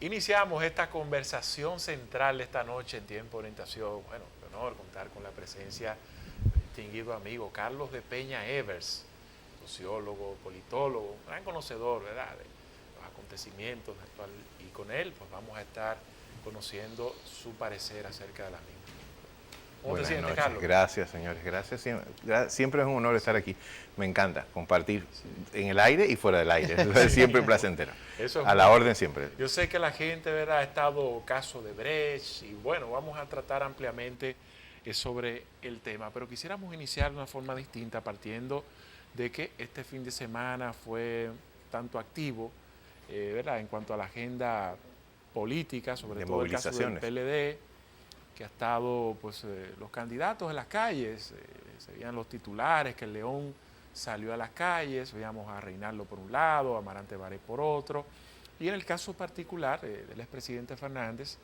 Iniciamos esta conversación central de esta noche en Tiempo de Orientación. Bueno, de honor contar con la presencia del distinguido amigo Carlos de Peña Evers, sociólogo, politólogo, un gran conocedor, ¿verdad?, de los acontecimientos actuales. Y con él pues vamos a estar conociendo su parecer acerca de la misma. ¿Cómo te sientes, Carlos? Gracias, señores. Gracias. Siempre es un honor estar aquí. Me encanta compartir en el aire y fuera del aire. Es siempre placentero. Eso es a la orden siempre. Yo sé que la gente, ¿verdad?, ha estado caso de Brecht y bueno, vamos a tratar ampliamente sobre el tema, pero quisiéramos iniciar de una forma distinta partiendo de que este fin de semana fue tanto activo, ¿verdad?, en cuanto a la agenda política, sobre todo el caso del PLD, que ha estado pues los candidatos en las calles, se veían los titulares, que el León salió a las calles, veíamos a Reinaldo por un lado, a Amarante Baré por otro, y en el caso particular del expresidente Fernández,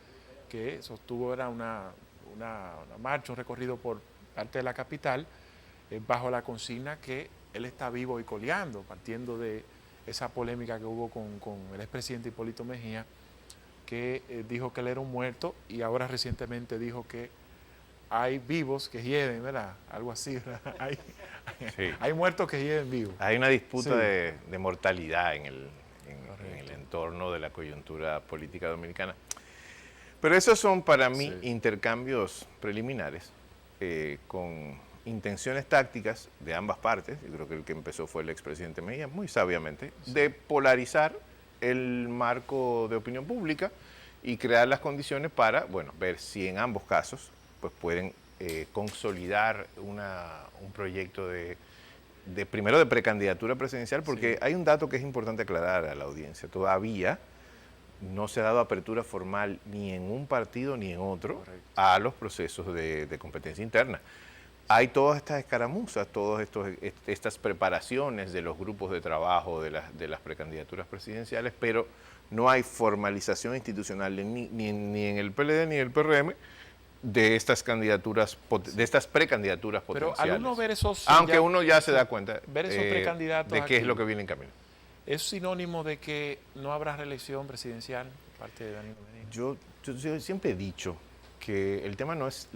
que sostuvo una marcha, un recorrido por parte de la capital, bajo la consigna que él está vivo y coleando, partiendo de esa polémica que hubo con el expresidente Hipólito Mejía, que dijo que él era un muerto y ahora recientemente dijo que hay vivos que hieden, ¿verdad? Algo así, ¿verdad? Hay muertos que hieden vivos. Hay una disputa de mortalidad en el entorno de la coyuntura política dominicana. Pero esos son para mí intercambios preliminares con intenciones tácticas de ambas partes. Yo creo que el que empezó fue el expresidente Mejía, muy sabiamente, de polarizar el marco de opinión pública y crear las condiciones para, bueno, ver si en ambos casos pues pueden consolidar un proyecto primero de precandidatura presidencial, porque hay un dato que es importante aclarar a la audiencia. Todavía no se ha dado apertura formal ni en un partido ni en otro a los procesos de competencia interna. Hay todas estas escaramuzas, todas estas preparaciones de los grupos de trabajo de las precandidaturas presidenciales, pero no hay formalización institucional ni en el PLD ni en el PRM de estas candidaturas, de estas precandidaturas potenciales. Pero al uno ver esos... Aunque uno ya se da cuenta ver esos precandidatos de qué es lo que viene en camino. ¿Es sinónimo de que no habrá reelección presidencial por parte de Danilo Medina? Yo siempre he dicho que el tema no es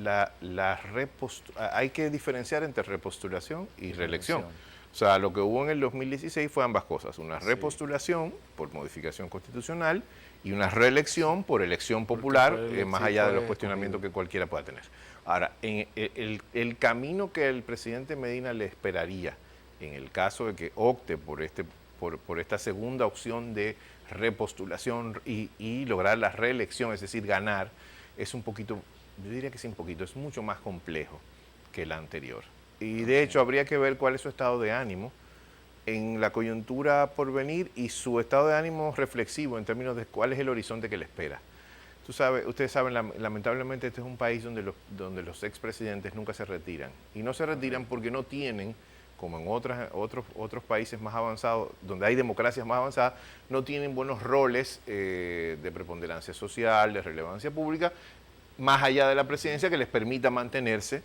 hay que diferenciar entre repostulación y reelección. O sea, lo que hubo en el 2016 fue ambas cosas, una repostulación por modificación constitucional y una reelección por elección popular, más allá de los cuestionamientos que cualquiera pueda tener. Ahora, el camino que el presidente Medina le esperaría en el caso de que opte por esta segunda opción de repostulación y lograr la reelección, es decir, ganar, es un poquito, yo diría que sí, es mucho más complejo que el anterior. Y de hecho habría que ver cuál es su estado de ánimo en la coyuntura por venir y su estado de ánimo reflexivo en términos de cuál es el horizonte que le espera. Ustedes saben, lamentablemente este es un país donde los expresidentes nunca se retiran. Y no se retiran porque no tienen, como en otros países más avanzados, donde hay democracias más avanzadas, no tienen buenos roles de preponderancia social, de relevancia pública, más allá de la presidencia, que les permita mantenerse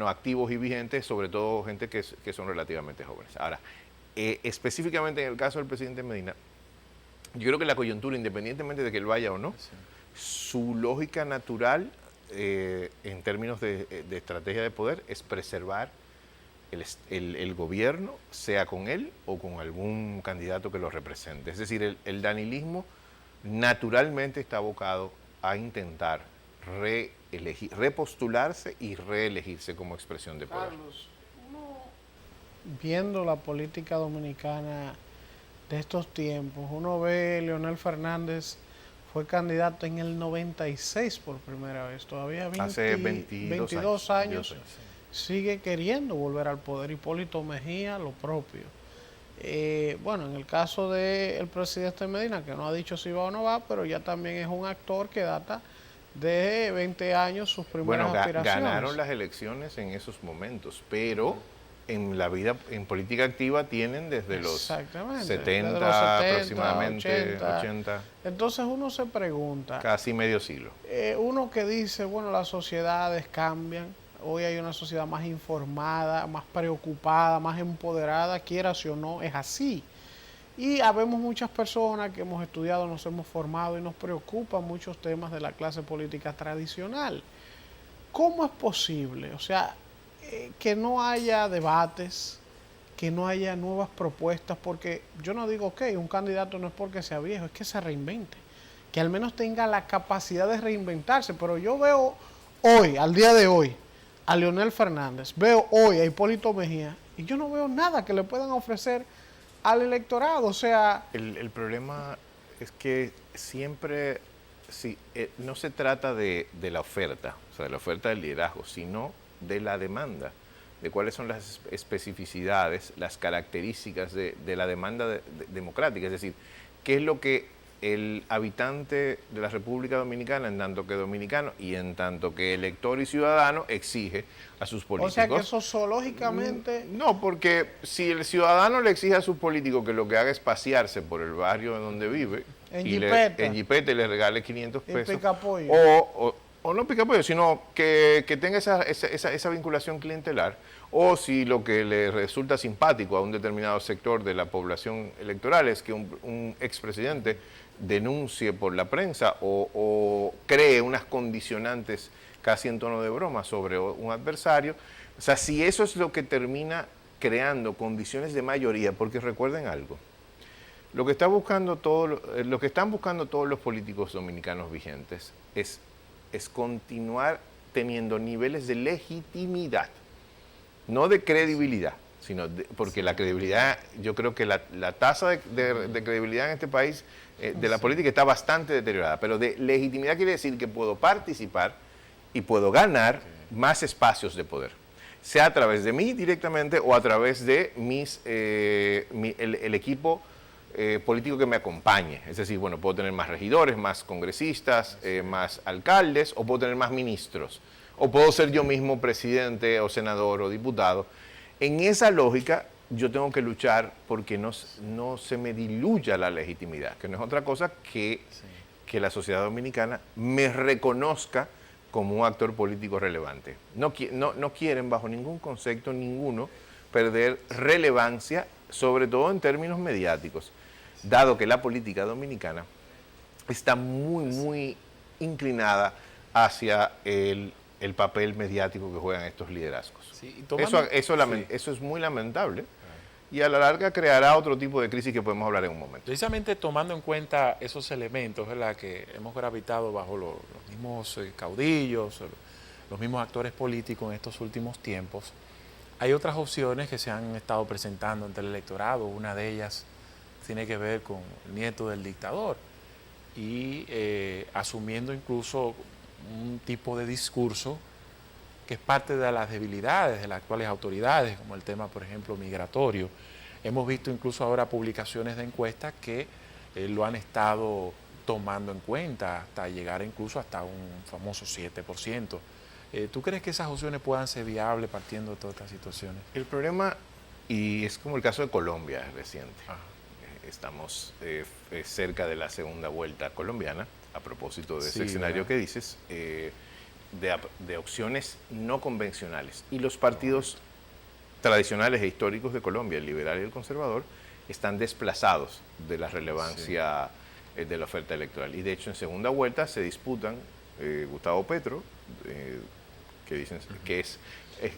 activos y vigentes, sobre todo gente que son relativamente jóvenes. Ahora, específicamente en el caso del presidente Medina, yo creo que la coyuntura, independientemente de que él vaya o no, su lógica natural en términos de estrategia de poder es preservar el gobierno, sea con él o con algún candidato que lo represente. Es decir, el danilismo naturalmente está abocado a intentar repostularse y reelegirse como expresión de poder. Carlos, uno viendo la política dominicana de estos tiempos, uno ve Leonel Fernández fue candidato en el 96 por primera vez, todavía hace 22 años. Sigue queriendo volver al poder. Hipólito Mejía, lo propio. Bueno, en el caso del presidente Medina, que no ha dicho si va o no va, pero ya también es un actor que data de 20 años sus primeras aspiraciones. Ganaron las elecciones en esos momentos, pero en la vida, en política activa tienen desde los 70 aproximadamente, 80. Entonces uno se pregunta... Casi medio siglo. Uno que dice, bueno, las sociedades cambian. Hoy hay una sociedad más informada, más preocupada, más empoderada, quieras o no, es así. Y habemos muchas personas que hemos estudiado, nos hemos formado y nos preocupan muchos temas de la clase política tradicional. ¿Cómo es posible? O sea, que no haya debates, que no haya nuevas propuestas, porque yo no digo, ok, un candidato no es porque sea viejo, es que se reinvente, que al menos tenga la capacidad de reinventarse, pero yo veo hoy, al día de hoy, a Leonel Fernández, veo hoy a Hipólito Mejía, y yo no veo nada que le puedan ofrecer al electorado, o sea... El problema es que siempre, sí, no se trata de la oferta, o sea, de la oferta del liderazgo, sino de la demanda, de cuáles son las especificidades, las características de la demanda democrática, es decir, qué es lo que el habitante de la República Dominicana, en tanto que dominicano y en tanto que elector y ciudadano, exige a sus políticos. O sea que eso zoológicamente... No, porque si el ciudadano le exige a sus políticos que lo que haga es pasearse por el barrio en donde vive, en jipeta y le regale 500 pesos, picapollo. o no picapollo, sino que tenga esa vinculación clientelar, o si lo que le resulta simpático a un determinado sector de la población electoral es que un expresidente denuncie por la prensa o cree unas condicionantes casi en tono de broma sobre un adversario. O sea, si eso es lo que termina creando condiciones de mayoría, porque recuerden algo, lo que están buscando todos los políticos dominicanos vigentes es continuar teniendo niveles de legitimidad, no de credibilidad, porque la credibilidad, yo creo que la tasa de credibilidad en este país de la política está bastante deteriorada, pero de legitimidad quiere decir que puedo participar y puedo ganar más espacios de poder, sea a través de mí directamente o a través de el equipo político que me acompañe. Es decir, bueno, puedo tener más regidores, más congresistas, más alcaldes, o puedo tener más ministros, o puedo ser yo mismo presidente o senador o diputado. En esa lógica yo tengo que luchar porque no se me diluya la legitimidad, que no es otra cosa que la sociedad dominicana me reconozca como un actor político relevante. No quieren bajo ningún concepto ninguno perder relevancia, sobre todo en términos mediáticos, dado que la política dominicana está muy inclinada hacia el papel mediático que juegan estos liderazgos. Sí, eso es muy lamentable y a la larga creará otro tipo de crisis que podemos hablar en un momento. Precisamente tomando en cuenta esos elementos, ¿verdad?, que hemos gravitado bajo los mismos caudillos, los mismos actores políticos en estos últimos tiempos, hay otras opciones que se han estado presentando ante el electorado. Una de ellas tiene que ver con el nieto del dictador y asumiendo incluso un tipo de discurso que es parte de las debilidades de las actuales autoridades, como el tema, por ejemplo, migratorio. Hemos visto incluso ahora publicaciones de encuestas que lo han estado tomando en cuenta hasta llegar incluso hasta un famoso 7%. ¿Tú crees que esas opciones puedan ser viables partiendo de todas estas situaciones? El problema, y es como el caso de Colombia reciente, estamos cerca de la segunda vuelta colombiana, a propósito de ese escenario que dices, de opciones no convencionales. Y los partidos tradicionales e históricos de Colombia, el liberal y el conservador, están desplazados de la relevancia de la oferta electoral. Y de hecho en segunda vuelta se disputan Gustavo Petro, que dicen que es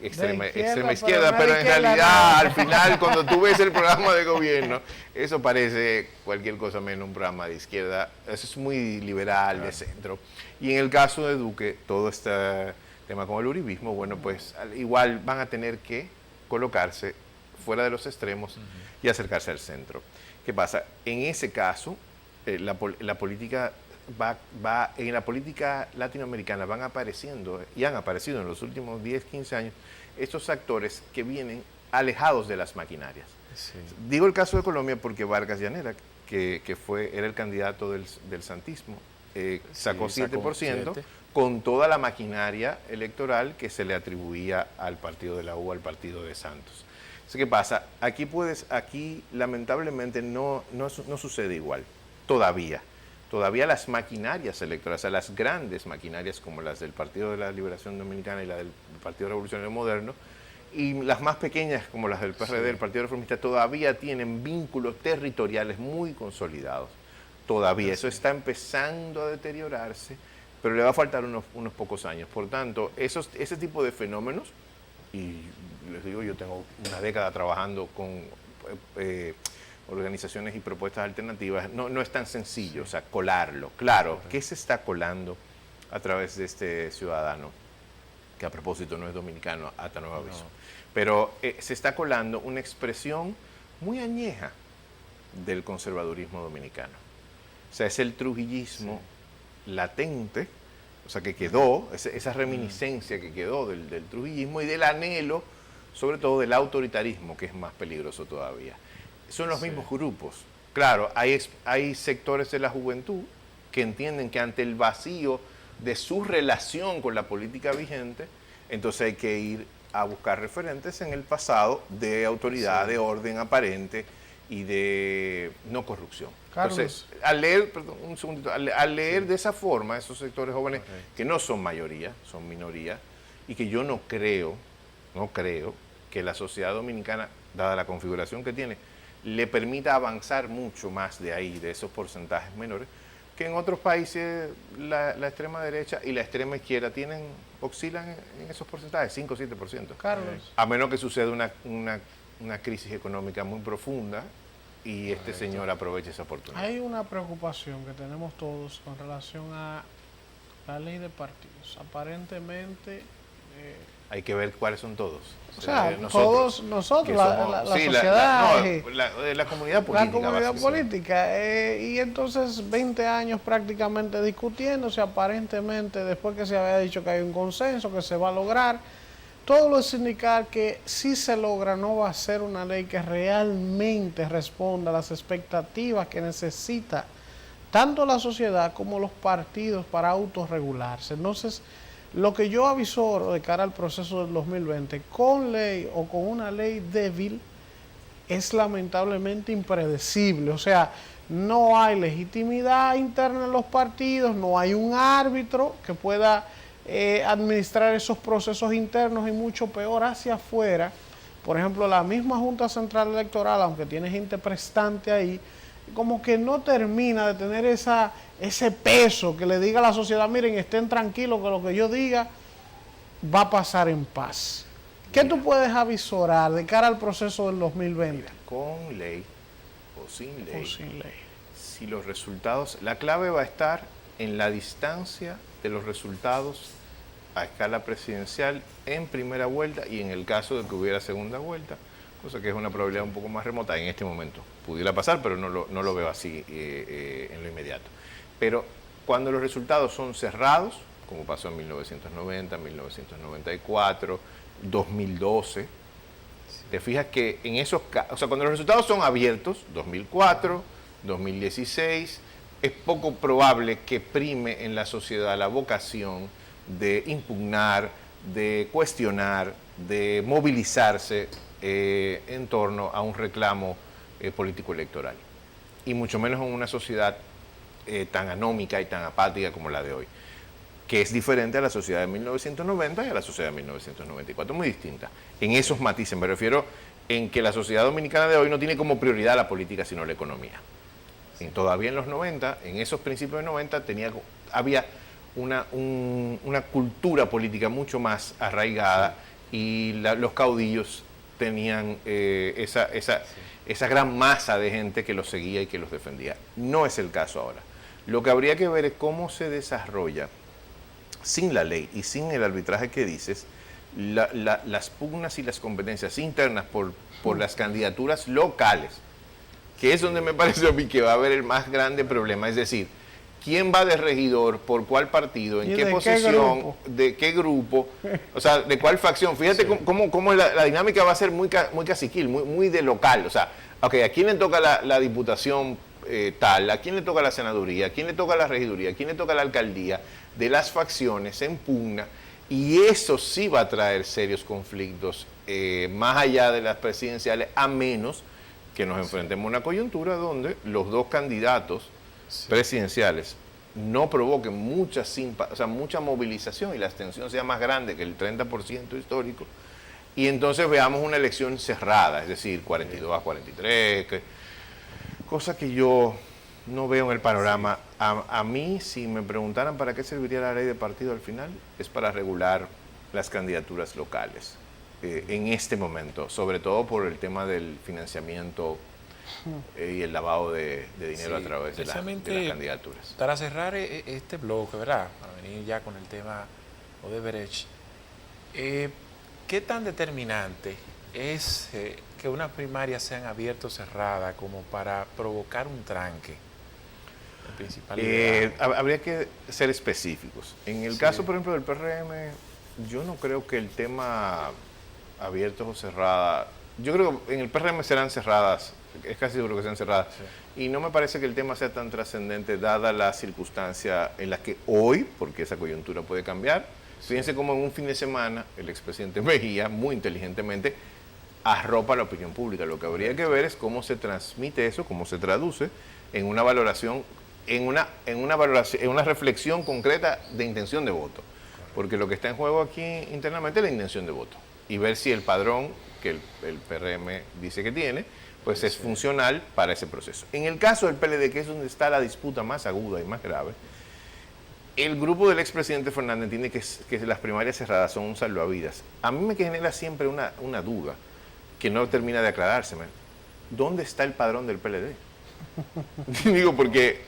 extrema izquierda, pero en realidad al final cuando tú ves el programa de gobierno, eso parece cualquier cosa menos un programa de izquierda, eso es muy liberal, de centro. Y en el caso de Duque, todo este tema con el uribismo, bueno, pues igual van a tener que colocarse fuera de los extremos y acercarse al centro. ¿Qué pasa? En ese caso, la política en la política latinoamericana van apareciendo y han aparecido en los últimos 10, 15 años estos actores que vienen alejados de las maquinarias. Sí. Digo el caso de Colombia porque Vargas Llanera, que era el candidato del santismo, sacó 7% con toda la maquinaria electoral que se le atribuía al partido de la U, al partido de Santos. Entonces, ¿qué pasa? Aquí lamentablemente no sucede igual, todavía. Todavía las maquinarias electorales, o sea, las grandes maquinarias como las del Partido de la Liberación Dominicana y la del Partido Revolucionario Moderno, y las más pequeñas, como las del PRD, el Partido Reformista, todavía tienen vínculos territoriales muy consolidados. Todavía eso está empezando a deteriorarse, pero le va a faltar unos pocos años. Por tanto, ese tipo de fenómenos, y les digo, yo tengo una década trabajando con organizaciones y propuestas alternativas, no es tan sencillo, o sea, colarlo. Claro, ¿qué se está colando a través de este ciudadano? Que a propósito no es dominicano, hasta nuevo aviso. Pero se está colando una expresión muy añeja del conservadurismo dominicano. O sea, es el trujillismo latente, o sea, que quedó, esa reminiscencia que quedó del trujillismo y del anhelo, sobre todo del autoritarismo, que es más peligroso todavía. Son los mismos grupos. Claro, hay sectores de la juventud que entienden que ante el vacío de su relación con la política vigente, entonces hay que ir a buscar referentes en el pasado de autoridad, de orden aparente y de no corrupción. Carlos. Entonces, al leer, perdón, un segundito, al leer de esa forma esos sectores jóvenes, que no son mayoría, son minoría, y que yo no creo que la sociedad dominicana, dada la configuración que tiene, le permita avanzar mucho más de ahí, de esos porcentajes menores, que en otros países la extrema derecha y la extrema izquierda oscilan en esos porcentajes, 5 o 7%. Carlos. A menos que suceda una crisis económica muy profunda y este señor aproveche esa oportunidad. Hay una preocupación que tenemos todos con relación a la ley de partidos. Aparentemente... hay que ver cuáles son todos. O sea, todos nosotros, la sociedad, la comunidad política. La comunidad política. Y entonces 20 años prácticamente discutiéndose, aparentemente, después que se había dicho que hay un consenso, que se va a lograr, todo lo es indicar que si se logra no va a ser una ley que realmente responda a las expectativas que necesita tanto la sociedad como los partidos para autorregularse. Entonces, lo que yo avisoro de cara al proceso del 2020, con ley o con una ley débil, es lamentablemente impredecible. O sea, no hay legitimidad interna en los partidos, no hay un árbitro que pueda administrar esos procesos internos y mucho peor hacia afuera. Por ejemplo, la misma Junta Central Electoral, aunque tiene gente prestante ahí, como que no termina de tener ese peso que le diga a la sociedad, miren, estén tranquilos que lo que yo diga va a pasar en paz. ¿Qué tú puedes avisorar de cara al proceso del 2020? Mira, con ley o sin ley, Si los resultados, la clave va a estar en la distancia de los resultados a escala presidencial en primera vuelta y en el caso de que hubiera segunda vuelta, cosa que es una probabilidad un poco más remota en este momento. Pudiera pasar, pero no lo veo así en lo inmediato. Pero cuando los resultados son cerrados, como pasó en 1990, 1994, 2012, te fijas que en esos casos, o sea, cuando los resultados son abiertos, 2004, 2016, es poco probable que prime en la sociedad la vocación de impugnar, de cuestionar, de movilizarse en torno a un reclamo político-electoral. Y mucho menos en una sociedad tan anómica y tan apática como la de hoy, que es diferente a la sociedad de 1990 y a la sociedad de 1994, muy distinta. En esos matices me refiero en que la sociedad dominicana de hoy no tiene como prioridad la política, sino la economía. Y todavía en los 90, en esos principios de 90, había una cultura política mucho más arraigada y los caudillos tenían esa gran masa de gente que los seguía y que los defendía. No es el caso ahora. Lo que habría que ver es cómo se desarrolla, sin la ley y sin el arbitraje que dices, las pugnas y las competencias internas por las candidaturas locales, que es donde me parece a mí que va a haber el más grande problema. Es decir, ¿quién va de regidor, por cuál partido, en qué posición, de qué grupo, o sea, de cuál facción? Fíjate cómo la dinámica va a ser muy caciquil, muy de local. O sea, okay, ¿a quién le toca la diputación tal? ¿A quién le toca la senaduría? ¿A quién le toca la regiduría? ¿A quién le toca la alcaldía? De las facciones en pugna, y eso sí va a traer serios conflictos más allá de las presidenciales, a menos que nos enfrentemos a una coyuntura donde los dos candidatos presidenciales no provoquen mucha movilización y la abstención sea más grande que el 30% histórico, y entonces veamos una elección cerrada, es decir, 42-43, cosa que yo no veo en el panorama. A mí, si me preguntaran para qué serviría la ley de partido al final, es para regular las candidaturas locales en este momento, sobre todo por el tema del financiamiento y el lavado de dinero a través de las candidaturas. Para cerrar este bloque, ¿verdad? Para venir ya con el tema Odebrecht, ¿qué tan determinante es que unas primarias sean abiertas o cerradas como para provocar un tranque? Habría que ser específicos. En el caso, por ejemplo, del PRM, yo no creo que el tema abiertos o cerradas, yo creo que en el PRM serán cerradas, es casi seguro que sean cerradas, y no me parece que el tema sea tan trascendente dada la circunstancia en la que hoy, porque esa coyuntura puede cambiar, fíjense cómo en un fin de semana el expresidente Mejía, muy inteligentemente, arropa la opinión pública. Lo que habría que ver es cómo se transmite eso, cómo se traduce en una valoración, en una reflexión concreta de intención de voto. Porque lo que está en juego aquí internamente es la intención de voto. Y ver si el padrón que el PRM dice que tiene, pues es funcional para ese proceso. En el caso del PLD, que es donde está la disputa más aguda y más grave, el grupo del expresidente Fernández entiende que las primarias cerradas son un salvavidas. A mí me genera siempre una duda que no termina de aclararse. ¿Dónde está el padrón del PLD? Digo, porque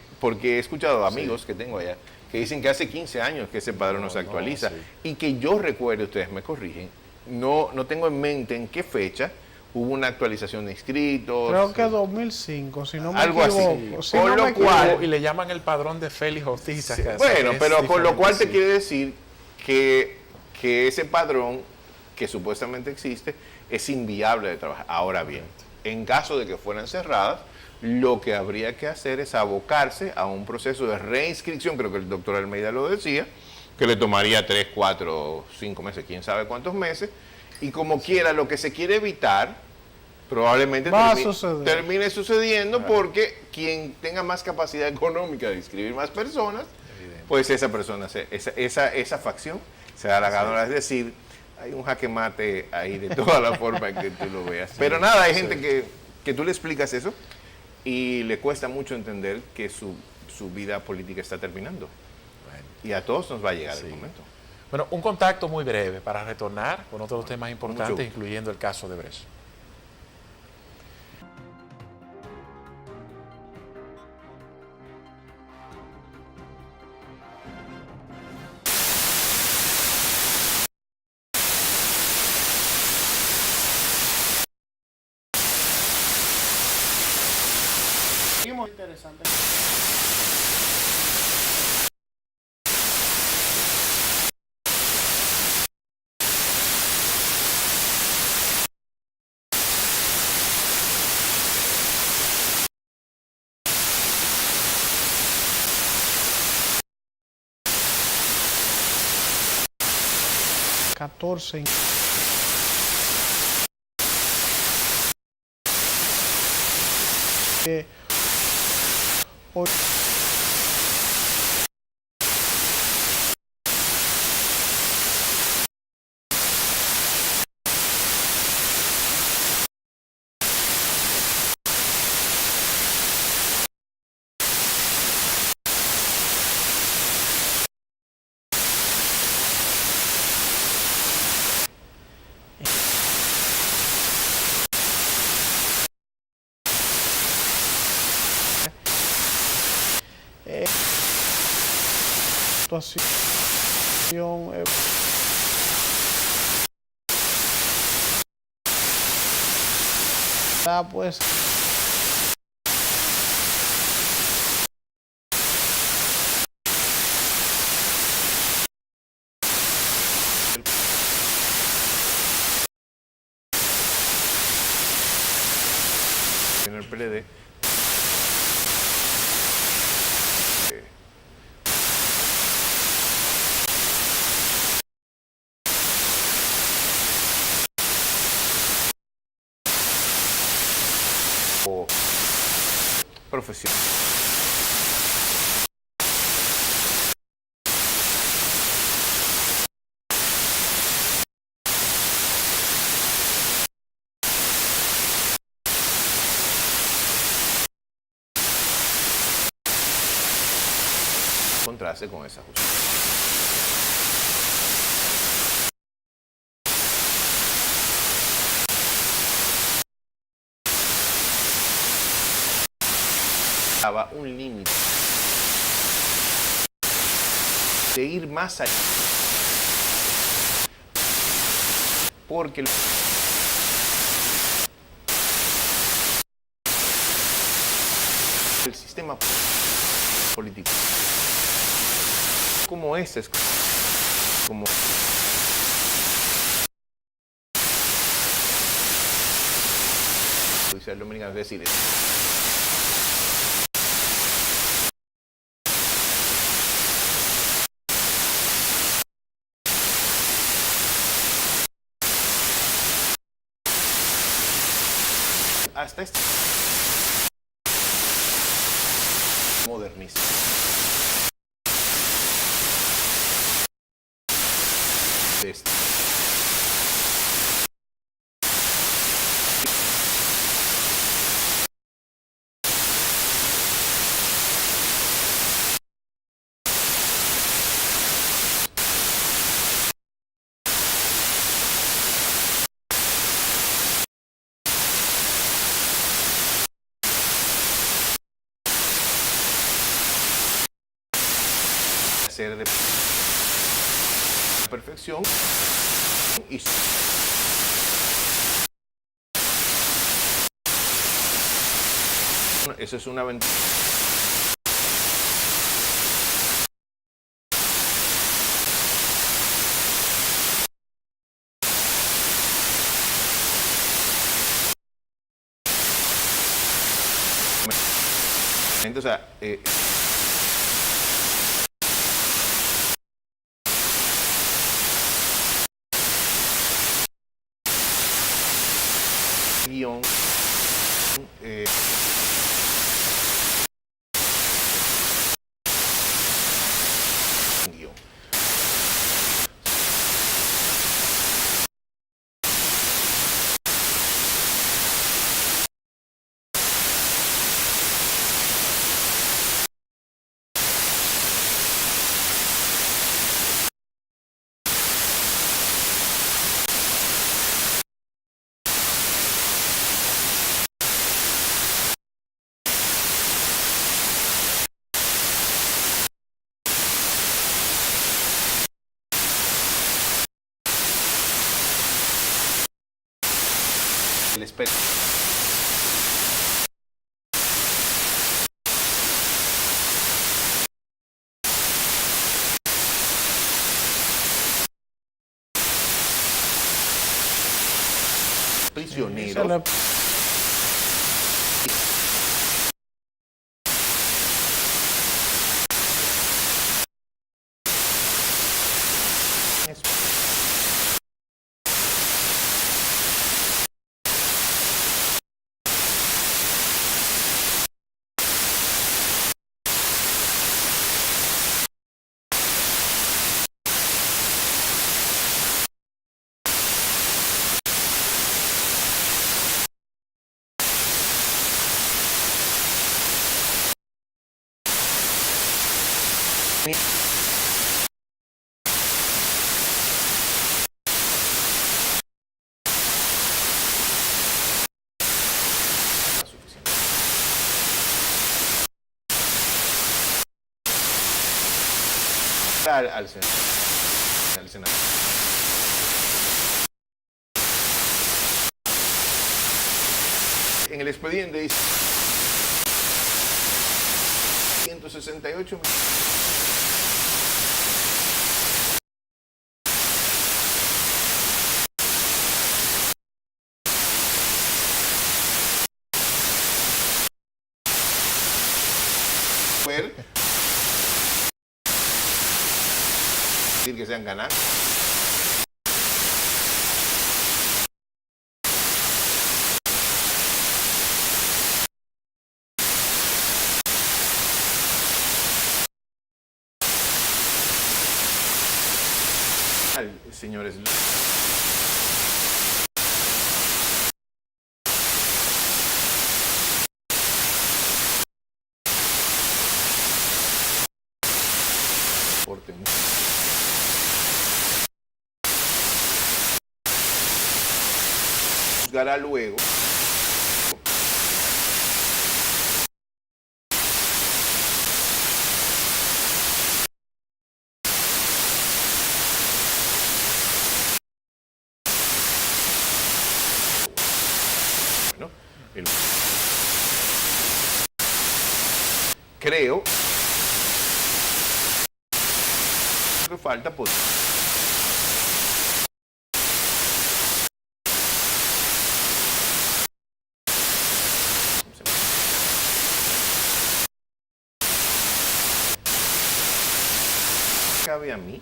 he escuchado amigos que tengo allá que dicen que hace 15 años que ese padrón no se actualiza y que yo recuerde, ustedes me corrigen, no tengo en mente en qué fecha hubo una actualización de inscritos. Creo que 2005, si no me algo equivoco. Así. Con lo cual, y le llaman el padrón de Félix Ortiz. Sí, bueno, pero con lo cual te quiere decir que ese padrón que supuestamente existe es inviable de trabajar. Ahora bien, en caso de que fueran cerradas, lo que habría que hacer es abocarse a un proceso de reinscripción, creo que el doctor Almeida lo decía, que le tomaría 3, 4, 5 meses, quién sabe cuántos meses, y como quiera, lo que se quiere evitar probablemente termine sucediendo porque quien tenga más capacidad económica de inscribir más personas, pues esa persona, esa facción será la ganadora. Es decir, hay un jaque mate ahí de toda la forma en que tú lo veas. Pero nada, hay gente que tú le explicas eso y le cuesta mucho entender que su vida política está terminando. Y a todos nos va a llegar el momento. Bueno, un contacto muy breve para retornar con otros temas importantes, incluyendo el caso de Odebrecht. Interesante. Situación pues en el PLD profesión. encontrarse con esa justicia. Daba un límite de ir más allá, porque el sistema político como ese es como judicial dominicano, es decir, hasta este modernista. De este. Hacer de perfección y eso es una ventaja. O sea, guión, guión. El espectro. Prisioneros. Al Senado. En el expediente dice 168 decir que sean ganados. Señores, juzgará luego. Bueno, creo que falta por cabe a mí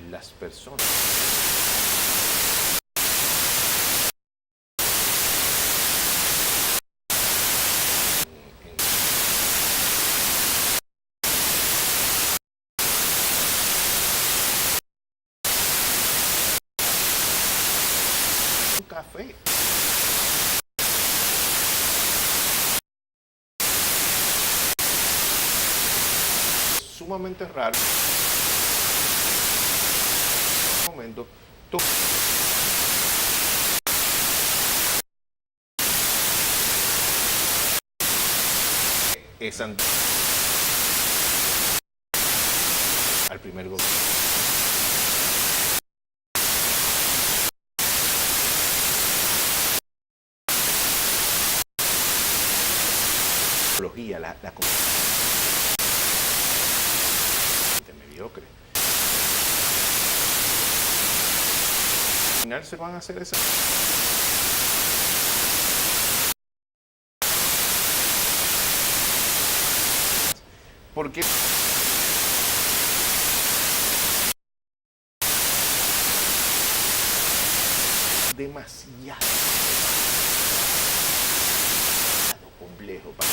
las personas un café. Sumamente raro. Un momento. Es al primer gobierno. La mediocre. Al final se van a hacer esas. Porque demasiado complejo para